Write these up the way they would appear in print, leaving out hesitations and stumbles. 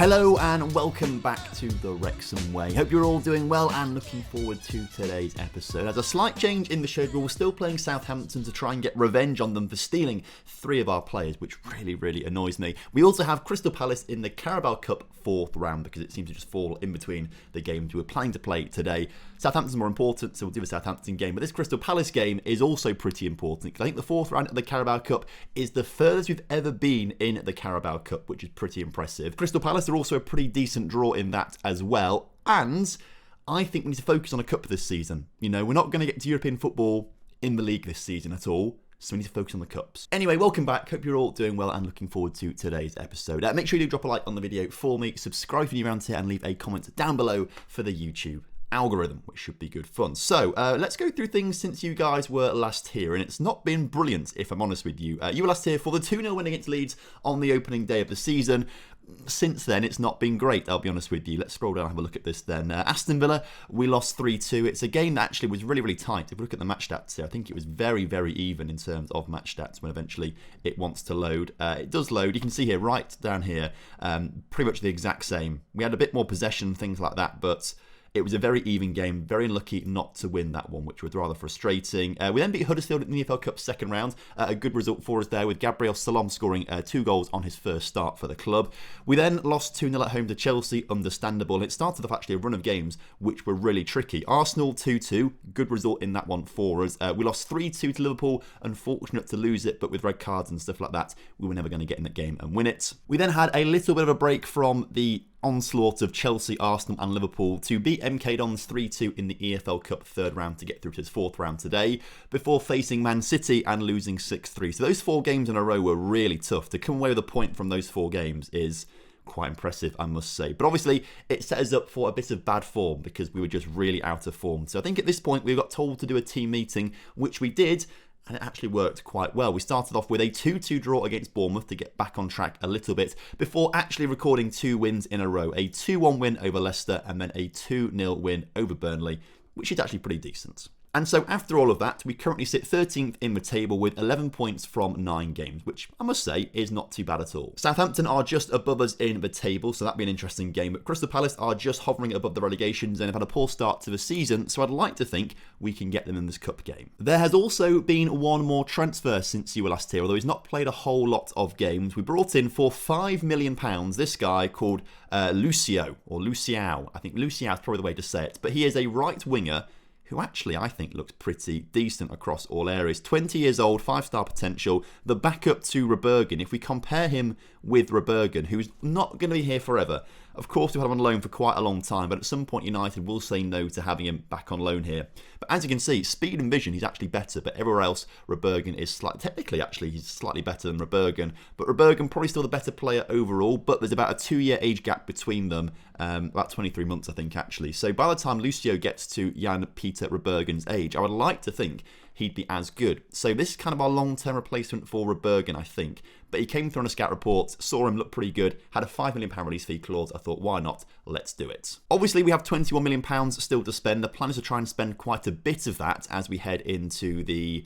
Hello and welcome back to the Wrexham Way. Hope you're all doing well and looking forward to today's episode. As a slight change in the schedule, we're still playing Southampton to try and get revenge on them for stealing 3 of our players, which really annoys me. We also have Crystal Palace in the Carabao Cup 4th round because it seems to just fall in between the games we were planning to play today. Southampton's more important, so we'll do the Southampton game, but this Crystal Palace game is also pretty important because I think the 4th round of the Carabao Cup is the furthest we've ever been in the Carabao Cup, which is pretty impressive. Crystal Palace are also a pretty decent draw in that as well, and I think we need to focus on a cup this season. You know, we're not going to get to European football in the league this season at all, so we need to focus on the cups. Anyway, welcome back. Hope you're all doing well and looking forward to today's episode. Make sure you do drop a like on the video for me, subscribe if you're new around here, and leave a comment down below for the YouTube algorithm, which should be good fun. So let's go through things since you guys were last here, and it's not been brilliant, if I'm honest with you. You were last here for the 2-0 win against Leeds on the opening day of the season. Since then, it's not been great, I'll be honest with you. Let's scroll down and have a look at this then. Aston Villa, we lost 3-2. It's a game that actually was really tight. If we look at the match stats here, I think it was very even in terms of match stats when eventually it wants to load. It does load. You can see here, right down here, pretty much the exact same. We had a bit more possession, things like that, but it was a very even game, very unlucky not to win that one, which was rather frustrating. We then beat Huddersfield in the EFL Cup second round. A good result for us there, with Gabriel Salom scoring 2 goals on his first start for the club. We then lost 2-0 at home to Chelsea, understandable. And it started off actually a run of games which were really tricky. Arsenal 2-2, good result in that one for us. We lost 3-2 to Liverpool, unfortunate to lose it, but with red cards and stuff like that, we were never going to get in that game and win it. We then had a little bit of a break from the onslaught of Chelsea, Arsenal and Liverpool to beat MK Dons 3-2 in the EFL Cup third round to get through to its 4th round today, before facing Man City and losing 6-3. So those 4 games in a row were really tough. To come away with a point from those 4 games is quite impressive, I must say. But obviously, it set us up for a bit of bad form because we were just really out of form. So I think at this point, we got told to do a team meeting, which we did, and it actually worked quite well. We started off with a 2-2 draw against Bournemouth to get back on track a little bit, before actually recording 2 wins in a row. A 2-1 win over Leicester and then a 2-0 win over Burnley, which is actually pretty decent. And so after all of that, we currently sit 13th in the table with 11 points from 9 games, which I must say is not too bad at all. Southampton are just above us in the table, so that'd be an interesting game. But Crystal Palace are just hovering above the relegations and have had a poor start to the season, so I'd like to think we can get them in this cup game. There has also been one more transfer since you were last here, although he's not played a whole lot of games. We brought in for £5 million this guy called Lucio, or Luciao. I think Luciao is probably the way to say it, but he is a right winger who actually I think looks pretty decent across all areas. 20 years old, 5-star potential, the backup to Rebergen. If we compare him with Rebergen, who's not going to be here forever, of course we've had him on loan for quite a long time, but at some point United will say no to having him back on loan here. But as you can see, speed and vision, he's actually better, but everywhere else, Rebergen is technically he's slightly better than Rebergen, but Rebergen probably still the better player overall, but there's about a 2-year age gap between them, about 23 months I think actually. So by the time Lucio gets to Jan-Peter Rebergen's age, I would like to think he'd be as good. So this is kind of our long-term replacement for Rebergen, I think. But he came through on a scout report, saw him look pretty good, had a £5 million release fee clause. I thought, why not? Let's do it. Obviously, we have £21 million still to spend. The plan is to try and spend quite a bit of that as we head into the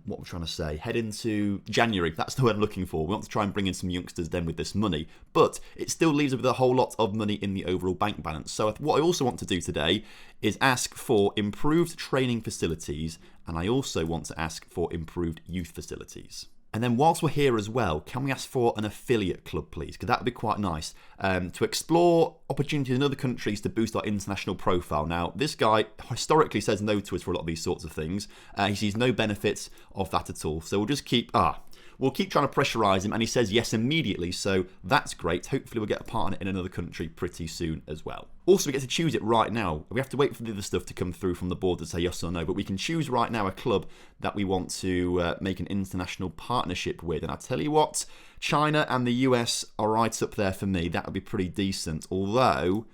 what we're trying to say, head into January. That's the word I'm looking for. We want to try and bring in some youngsters then with this money, but it still leaves us with a whole lot of money in the overall bank balance. So what I also want to do today is ask for improved training facilities, and I also want to ask for improved youth facilities. And then whilst we're here as well, can we ask for an affiliate club, please? Because that would be quite nice to explore opportunities in other countries to boost our international profile. Now, this guy historically says no to us for a lot of these sorts of things. He sees no benefits of that at all. So we'll just keep trying to pressurise him, and he says yes immediately, so that's great. Hopefully we'll get a partner in another country pretty soon as well. Also, we get to choose it right now. We have to wait for the other stuff to come through from the board to say yes or no, but we can choose right now a club that we want to make an international partnership with. And I tell you what, China and the US are right up there for me. That would be pretty decent. Although,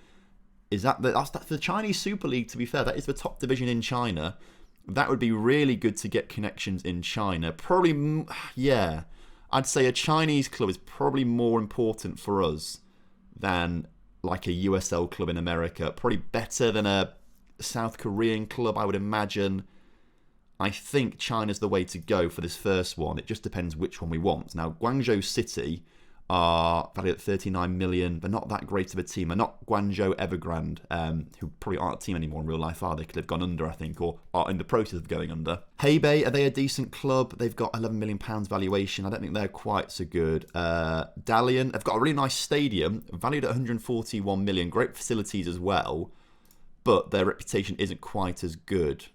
that's the Chinese Super League, to be fair. That is the top division in China. That would be really good to get connections in China. Probably, yeah. I'd say a Chinese club is probably more important for us than like a USL club in America. Probably better than a South Korean club, I would imagine. I think China's the way to go for this first one. It just depends which one we want. Now, Guangzhou City are valued at 39 million. They're not that great of a team. They're not Guangzhou Evergrande, who probably aren't a team anymore in real life, are they? Could have gone under, I think, or are in the process of going under. Hebei, are they a decent club? They've got £11 million valuation. I don't think they're quite so good. Dalian, they've got a really nice stadium, valued at 141 million. Great facilities as well, but their reputation isn't quite as good.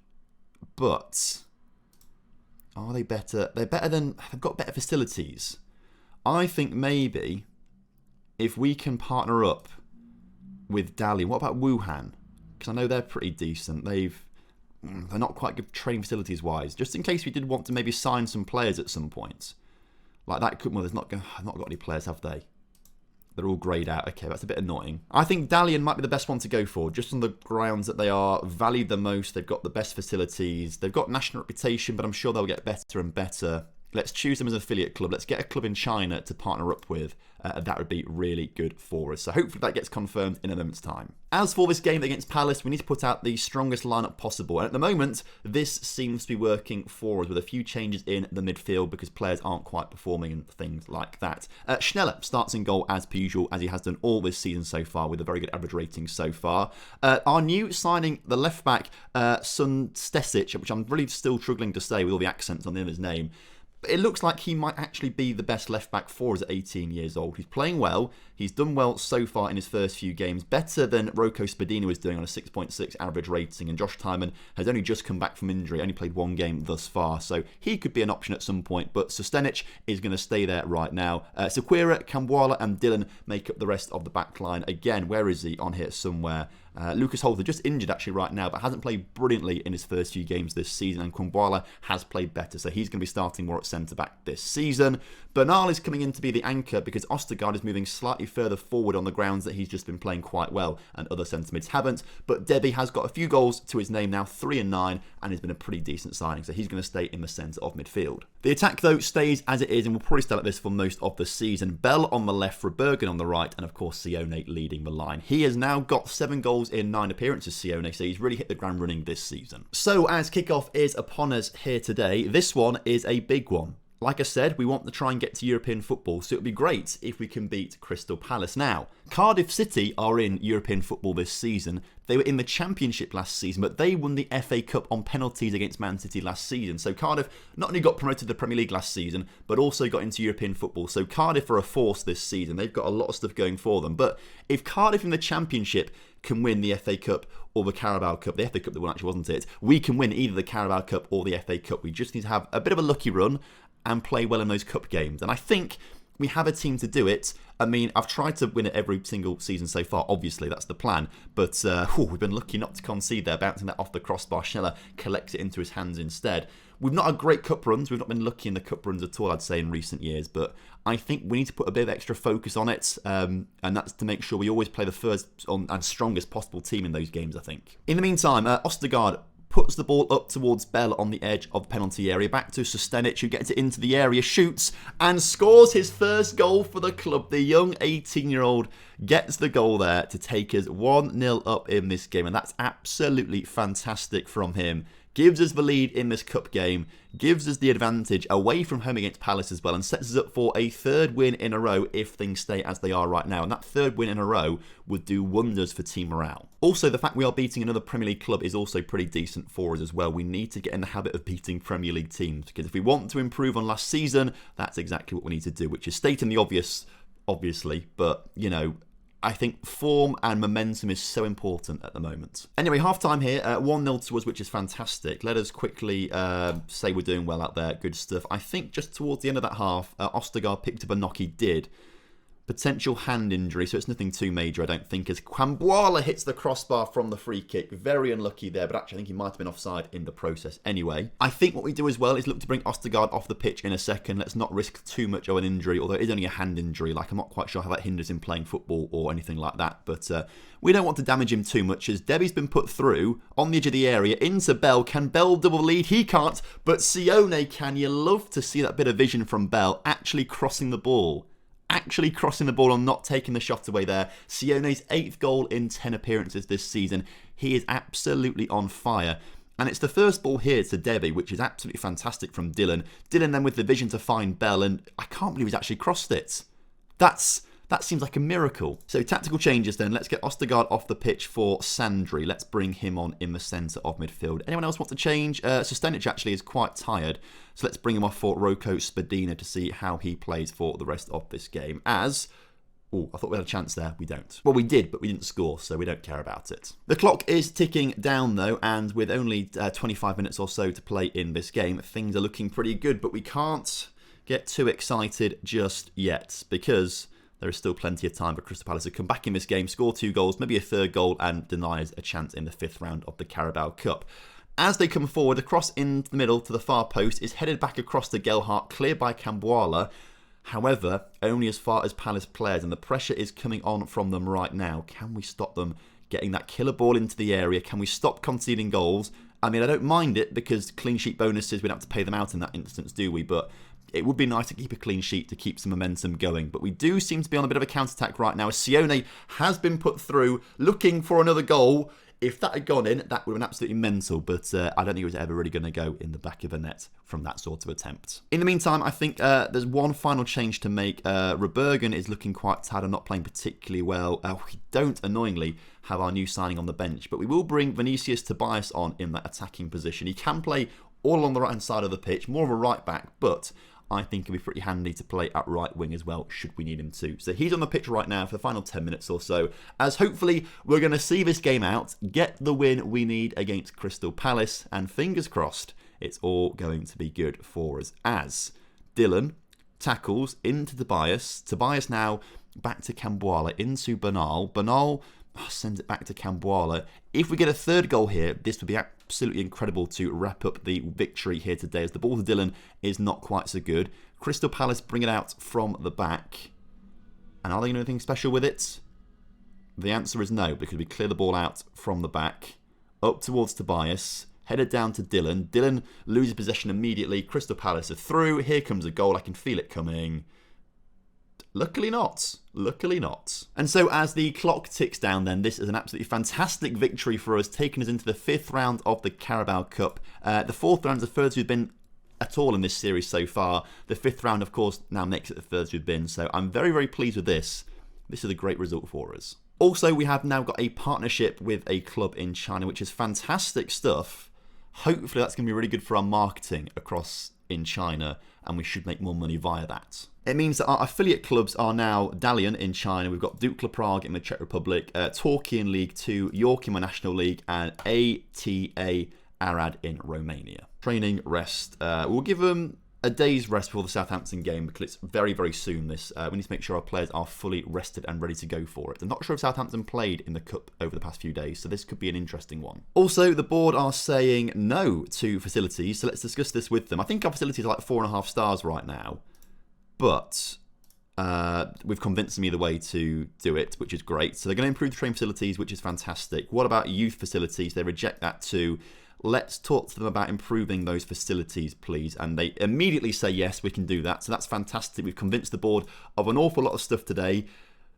But are they better? They've got better facilities. I think maybe if we can partner up with Dalian, what about Wuhan? Because I know they're pretty decent. They're not quite good training facilities wise. Just in case we did want to maybe sign some players at some point, like that could. Well, they've not got any players, have they? They're all greyed out. Okay, that's a bit annoying. I think Dalian might be the best one to go for, just on the grounds that they are valued the most. They've got the best facilities. They've got national reputation, but I'm sure they'll get better and better. Let's choose them as an affiliate club. Let's get a club in China to partner up with. That would be really good for us. So hopefully that gets confirmed in a moment's time. As for this game against Palace, we need to put out the strongest lineup possible. And at the moment, this seems to be working for us with a few changes in the midfield because players aren't quite performing and things like that. Schneller starts in goal as per usual, as he has done all this season so far, with a very good average rating so far. Our new signing, the left back, Sun Stesic, which I'm really still struggling to say with all the accents on the end of his name. It looks like he might actually be the best left back for us at 18 years old. He's playing well. He's done well so far in his first few games, better than Rocco Spadina was doing on a 6.6 average rating. And Josh Tyman has only just come back from injury, only played one game thus far. So he could be an option at some point, but Sustenic is going to stay there right now. Sequeira, Kambuala and Dylan make up the rest of the back line. Again, where is he? On here somewhere. Lucas Holter just injured actually right now, but hasn't played brilliantly in his first few games this season, and Kwambwala has played better, so he's going to be starting more at centre-back this season. Bernal is coming in to be the anchor because Ostergaard is moving slightly further forward on the grounds that he's just been playing quite well, and other centre-mids haven't, but Debbie has got a few goals to his name now, 3 and 9, and has been a pretty decent signing, so he's going to stay in the centre of midfield. The attack, though, stays as it is, and will probably stay like this for most of the season. Bell on the left, Rebergen on the right, and of course Sione leading the line. He has now got 7 goals in 9 appearances, Sione, so he's really hit the ground running this season. So as kickoff is upon us here today, this one is a big one. Like I said, we want to try and get to European football, so it would be great if we can beat Crystal Palace. Now, Cardiff City are in European football this season. They were in the Championship last season, but they won the FA Cup on penalties against Man City last season. So Cardiff not only got promoted to the Premier League last season, but also got into European football. So Cardiff are a force this season. They've got a lot of stuff going for them. But if Cardiff in the Championship can win the FA Cup or the Carabao Cup, the FA Cup that one actually wasn't it, we can win either the Carabao Cup or the FA Cup. We just need to have a bit of a lucky run and play well in those cup games. And I think we have a team to do it. I mean, I've tried to win it every single season so far. Obviously, that's the plan. But we've been lucky not to concede there, bouncing that off the crossbar. Schneller collects it into his hands instead. We've not had great cup runs. We've not been lucky in the cup runs at all, I'd say, in recent years. But I think we need to put a bit of extra focus on it. And that's to make sure we always play the first and strongest possible team in those games, I think. In the meantime, Ostergaard puts the ball up towards Bell on the edge of the penalty area. Back to Sustenic, who gets it into the area, shoots, and scores his first goal for the club. The young 18-year-old gets the goal there to take us 1-0 up in this game, and that's absolutely fantastic from him. Gives us the lead in this cup game, gives us the advantage away from home against Palace as well, and sets us up for a third win in a row if things stay as they are right now. And that third win in a row would do wonders for team morale. Also, the fact we are beating another Premier League club is also pretty decent for us as well. We need to get in the habit of beating Premier League teams, because if we want to improve on last season, that's exactly what we need to do, which is stating the obvious, obviously, but, you know, I think form and momentum is so important at the moment. Anyway, half-time here, 1-0 to us, which is fantastic. Let us quickly say we're doing well out there. Good stuff. I think just towards the end of that half, Ostergaard picked up a knock. He did. Potential hand injury, so it's nothing too major, I don't think, as Kwambwala hits the crossbar from the free kick. Very unlucky there, but actually I think he might have been offside in the process anyway. I think what we do as well is look to bring Ostergaard off the pitch in a second. Let's not risk too much of an injury, although it is only a hand injury. Like, I'm not quite sure how that hinders him playing football or anything like that, but we don't want to damage him too much, as Debbie's been put through on the edge of the area into Bell. Can Bell double lead? He can't, but Sione can. You love to see that bit of vision from Bell actually crossing the ball. Actually crossing the ball and not taking the shot away there. Sione's 8th goal in 10 appearances this season. He is absolutely on fire. And it's the first ball here to Debbie, which is absolutely fantastic from Dylan. Dylan then with the vision to find Bell, and I can't believe he's actually crossed it. That seems like a miracle. So tactical changes then. Let's get Ostergaard off the pitch for Sandri. Let's bring him on in the centre of midfield. Anyone else want to change? Sostenic actually is quite tired. So let's bring him off for Roko Spadina to see how he plays for the rest of this game. As... Oh, I thought we had a chance there. We don't. Well, we did, but we didn't score, so we don't care about it. The clock is ticking down, though, and with only 25 minutes or so to play in this game, things are looking pretty good, but we can't get too excited just yet, because there is still plenty of time for Crystal Palace to come back in this game, score 2 goals, maybe a third goal, and deny us a chance in the 5th round of the Carabao Cup. As they come forward, the cross in the middle to the far post is headed back across to Gelhardt, cleared by Camboala. However, only as far as Palace players, and the pressure is coming on from them right now. Can we stop them getting that killer ball into the area? Can we stop conceding goals? I mean, I don't mind it because clean sheet bonuses, we don't have to pay them out in that instance, do we? But it would be nice to keep a clean sheet to keep some momentum going. But we do seem to be on a bit of a counter-attack right now. Sione has been put through, looking for another goal. If that had gone in, that would have been absolutely mental, but I don't think it was ever really going to go in the back of the net from that sort of attempt. In the meantime, I think there's one final change to make. Rebergen is looking quite tired and not playing particularly well. We don't, annoyingly, have our new signing on the bench, but we will bring Vinicius Tobias on in that attacking position. He can play all along the right-hand side of the pitch, more of a right-back, but I think it'll be pretty handy to play at right wing as well, should we need him to. So he's on the pitch right now for the final 10 minutes or so, as hopefully we're going to see this game out, get the win we need against Crystal Palace, and fingers crossed, it's all going to be good for us. As Dylan tackles into Tobias. Tobias now back to Camboala, into Bernal. Bernal sends it back to Camboala. If we get a third goal here, this would be absolutely incredible to wrap up the victory here today, as the ball to Dylan is not quite so good. Crystal Palace bring it out from the back. And are they going to do anything special with it? The answer is no, because we clear the ball out from the back, up towards Tobias, headed down to Dylan. Dylan loses possession immediately. Crystal Palace are through. Here comes a goal. I can feel it coming. Luckily not. Luckily not. And so as the clock ticks down then, this is an absolutely fantastic victory for us, taking us into the 5th round of the Carabao Cup. The 4th round is the furthest we've been at all in this series so far. The 5th round, of course, now makes it the furthest we've been. So I'm very, very pleased with this. This is a great result for us. Also, we have now got a partnership with a club in China, which is fantastic stuff. Hopefully that's going to be really good for our marketing across in China, and we should make more money via that. It means that our affiliate clubs are now Dalian in China, we've got Dukla Prague in the Czech Republic, Torquay in League 2, York in my National League, and ATA Arad in Romania. Training rest. We'll give them a day's rest before the Southampton game because it's very, very soon. We need to make sure our players are fully rested and ready to go for it. I'm not sure if Southampton played in the Cup over the past few days, so this could be an interesting one. Also, the board are saying no to facilities, so let's discuss this with them. I think our facilities are like 4.5 stars right now, but we've convinced them either way to do it, which is great. So they're going to improve the training facilities, which is fantastic. What about youth facilities? They reject that too. Let's talk to them about improving those facilities, please. And they immediately say, yes, we can do that. So that's fantastic. We've convinced the board of an awful lot of stuff today.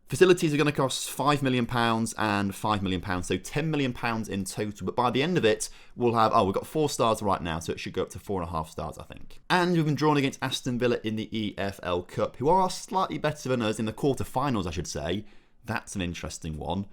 Facilities are going to cost £5 million and £5 million, so £10 million in total. But by the end of it, we'll have, we've got 4 stars right now, so it should go up to 4.5 stars, I think. And we've been drawn against Aston Villa in the EFL Cup, who are slightly better than us in the quarterfinals, I should say. That's an interesting one.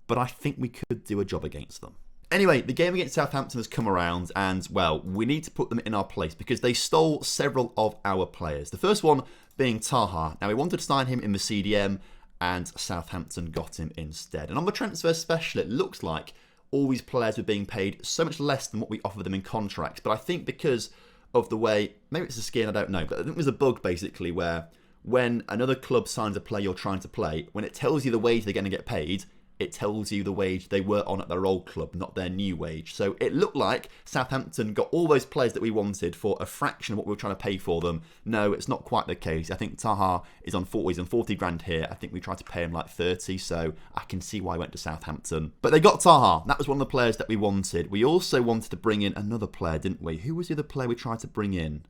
But I think we could do a job against them. Anyway, the game against Southampton has come around and, well, we need to put them in our place because they stole several of our players. The first one being Taha. Now, we wanted to sign him in the CDM and Southampton got him instead. And on the transfer special, it looks like all these players were being paid so much less than what we offered them in contracts. But I think because of the way, maybe it's a skin, I don't know, but I think there's a bug basically where when another club signs a player you're trying to play, when it tells you the wage they're going to get paid, it tells you the wage they were on at their old club, not their new wage. So it looked like Southampton got all those players that we wanted for a fraction of what we were trying to pay for them. No, it's not quite the case. I think Taha is on 40, he's on 40 grand here. I think we tried to pay him like 30, so I can see why he went to Southampton. But they got Taha. That was one of the players that we wanted. We also wanted to bring in another player, didn't we? Who was the other player we tried to bring in?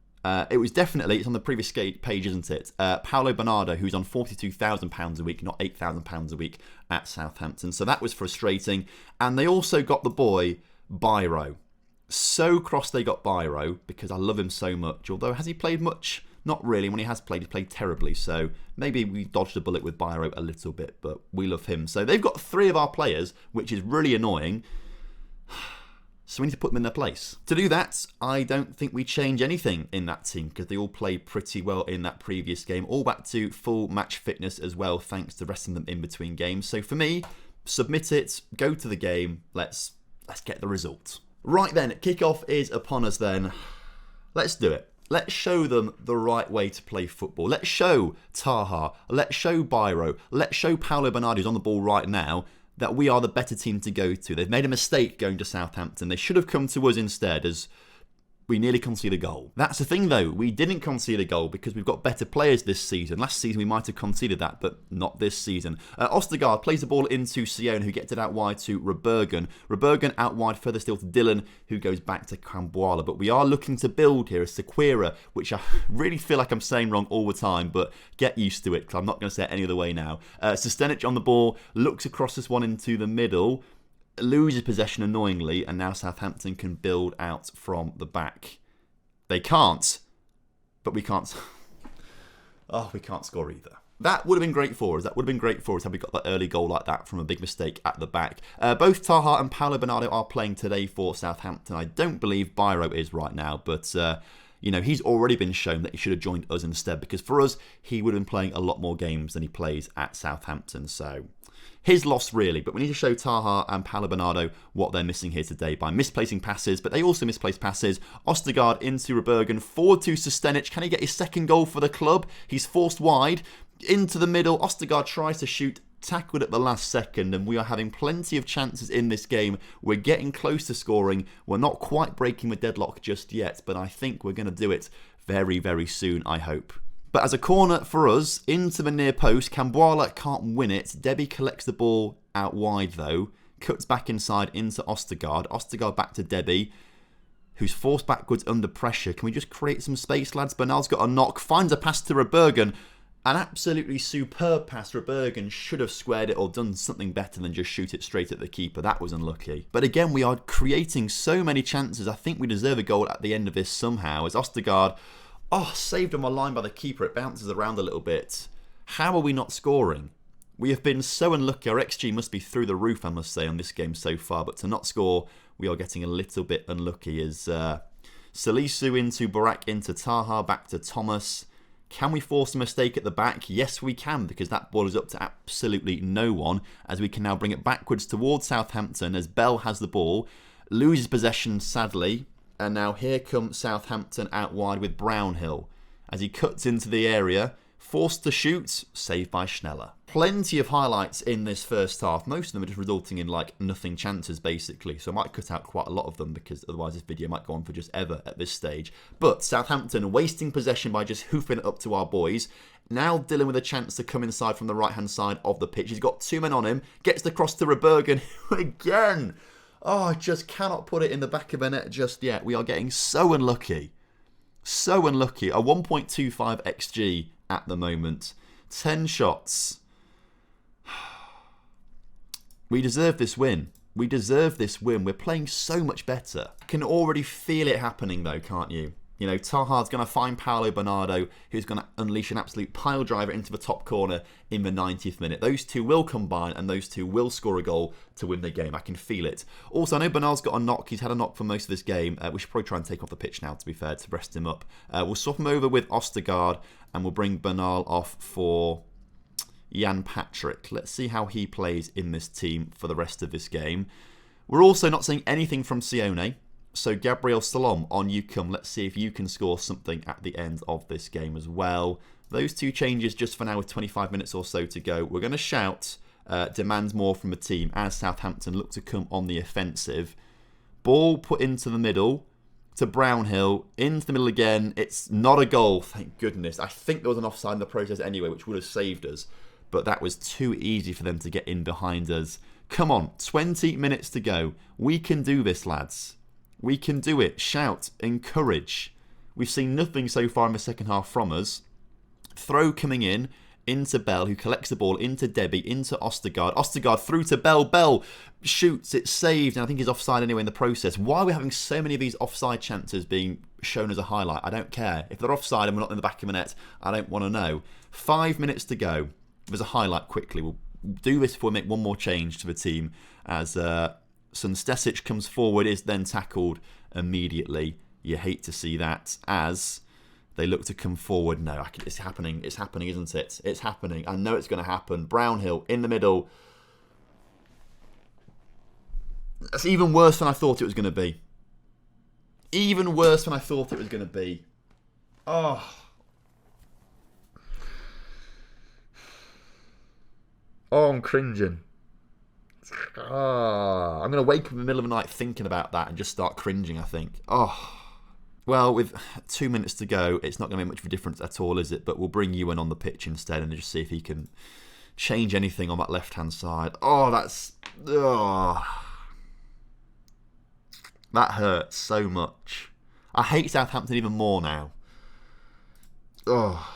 It was definitely, it's on the previous page, isn't it? Paolo Bernardo, who's on £42,000 a week, not £8,000 a week at Southampton. So that was frustrating. And they also got the boy, Biro. So cross they got Biro, because I love him so much. Although, has he played much Not really. When he has played, he's played terribly. So maybe we dodged a bullet with Biro a little bit, but we love him. So they've got 3 of our players, which is really annoying. So we need to put them in their place. To do that, I don't think we change anything in that team because they all played pretty well in that previous game. All back to full match fitness as well, thanks to resting them in between games. So for me, submit it, go to the game, let's get the result. Right then, kickoff is upon us then. Let's do it. Let's show them the right way to play football. Let's show Taha, let's show Biro, let's show Paolo Bernardo, who's on the ball right now, that we are the better team to go to. They've made a mistake going to Southampton. They should have come to us instead, as we nearly conceded a goal. That's the thing though, we didn't concede a goal because we've got better players this season. Last season we might have conceded that, but not this season. Ostergaard plays the ball into Sion, who gets it out wide to Rebergen. Rebergen out wide further still to Dylan, who goes back to Cambuala. But we are looking to build here a Sequeira, which I really feel like I'm saying wrong all the time, but get used to it because I'm not going to say it any other way now. Sestenic on the ball, looks across this one into the middle, loses possession annoyingly, and now Southampton can build out from the back. They can't, but we can't. Oh, we can't score either. That would have been great for us. That would have been great for us had we got that early goal like that from a big mistake at the back. Both Taha and Paolo Bernardo are playing today for Southampton. I don't believe Biro is right now, but you know, he's already been shown that he should have joined us instead, because for us, he would have been playing a lot more games than he plays at Southampton. So his loss really, but we need to show Taha and Paolo Bernardo what they're missing here today by misplacing passes, but they also misplace passes. Ostergaard into Rebergen, forward to Sestenic. Can he get his second goal for the club? He's forced wide, into the middle. Ostergaard tries to shoot, tackled at the last second, and we are having plenty of chances in this game. We're getting close to scoring. We're not quite breaking the deadlock just yet, but I think we're going to do it very, very soon, I hope. But as a corner for us, into the near post, Cambuala can't win it. Debbie collects the ball out wide though, cuts back inside into Ostergaard. Ostergaard back to Debbie, who's forced backwards under pressure. Can we just create some space, lads? Bernal's got a knock, finds a pass to Rebergen. An absolutely superb pass. Rebergen should have squared it or done something better than just shoot it straight at the keeper. That was unlucky. But again, we are creating so many chances. I think we deserve a goal at the end of this somehow, as Ostergaard, saved on my line by the keeper. It bounces around a little bit. How are we not scoring? We have been so unlucky. Our XG must be through the roof, I must say, on this game so far. But to not score, we are getting a little bit unlucky. As Salisu into Barak, into Taha, back to Thomas. Can we force a mistake at the back? Yes, we can, because that ball is up to absolutely no one, as we can now bring it backwards towards Southampton as Bell has the ball. Loses possession, sadly. And now here comes Southampton out wide with Brownhill as he cuts into the area. Forced to shoot, saved by Schneller. Plenty of highlights in this first half. Most of them are just resulting in like nothing chances basically. So I might cut out quite a lot of them because otherwise this video might go on for just ever at this stage. But Southampton wasting possession by just hoofing it up to our boys. Now Dylan with a chance to come inside from the right hand side of the pitch. He's got 2 men on him. Gets the cross to Rebergen again. I just cannot put it in the back of a net just yet. We are getting so unlucky. So unlucky. A 1.25 XG at the moment. 10 shots. We deserve this win. We deserve this win. We're playing so much better. I can already feel it happening though, can't you? You know, Taha's going to find Paolo Bernardo, who's going to unleash an absolute pile driver into the top corner in the 90th minute. Those two will combine and those two will score a goal to win the game. I can feel it. Also, I know Bernal's got a knock. He's had a knock for most of this game. We should probably try and take off the pitch now, to be fair, to rest him up. We'll swap him over with Ostergaard and we'll bring Bernal off for Jan Patrick. Let's see how he plays in this team for the rest of this game. We're also not seeing anything from Sione. So Gabriel Salom, on you come. Let's see if you can score something at the end of this game as well. Those two changes just for now with 25 minutes or so to go. We're going to shout, demands more from the team as Southampton look to come on the offensive. Ball put into the middle to Brownhill. Into the middle again. It's not a goal, thank goodness. I think there was an offside in the process anyway, which would have saved us. But that was too easy for them to get in behind us. Come on, 20 minutes to go. We can do this, lads. We can do it. Shout. Encourage. We've seen nothing so far in the second half from us. Throw coming in. into Bell, who collects the ball into Debbie, into Ostergaard. Ostergaard through to Bell. Bell shoots, it's saved, and I think he's offside anyway in the process. Why are we having so many of these offside chances being shown as a highlight? I don't care. If they're offside and we're not in the back of the net, I don't want to know. 5 minutes to go. There's a highlight quickly. We'll do this before we make one more change to the team as Sunstesic comes forward, is then tackled immediately. You hate to see that as they look to come forward. No, it's happening. It's happening, isn't it? It's happening. I know it's going to happen. Brownhill in the middle. That's even worse than I thought it was going to be. Even worse than I thought it was going to be. Oh. Oh, I'm cringing. Oh, I'm going to wake up in the middle of the night thinking about that and just start cringing, I think. Oh. Well, with 2 minutes to go, it's not going to make much of a difference at all, is it? But we'll bring Ewan on the pitch instead and just see if he can change anything on that left-hand side. Oh, that's... Oh. That hurts so much. I hate Southampton even more now. Oh.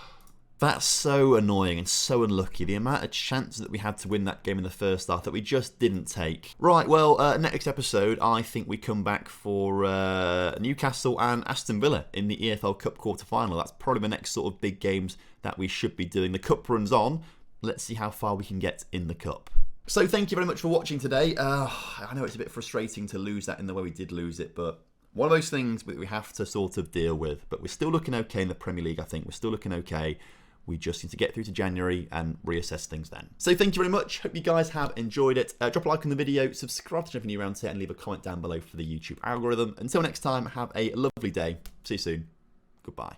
That's so annoying and so unlucky. The amount of chances that we had to win that game in the first half that we just didn't take. Right, well, next episode, I think we come back for Newcastle and Aston Villa in the EFL Cup quarter-final. That's probably the next sort of big games that we should be doing. The Cup runs on. Let's see how far we can get in the Cup. So thank you very much for watching today. I know it's a bit frustrating to lose that in the way we did lose it, but one of those things that we have to sort of deal with. But we're still looking okay in the Premier League, I think. We're still looking okay. We just need to get through to January and reassess things then. So thank you very much. Hope you guys have enjoyed it. Drop a like on the video, subscribe to anything new around here, and leave a comment down below for the YouTube algorithm. Until next time, have a lovely day. See you soon. Goodbye.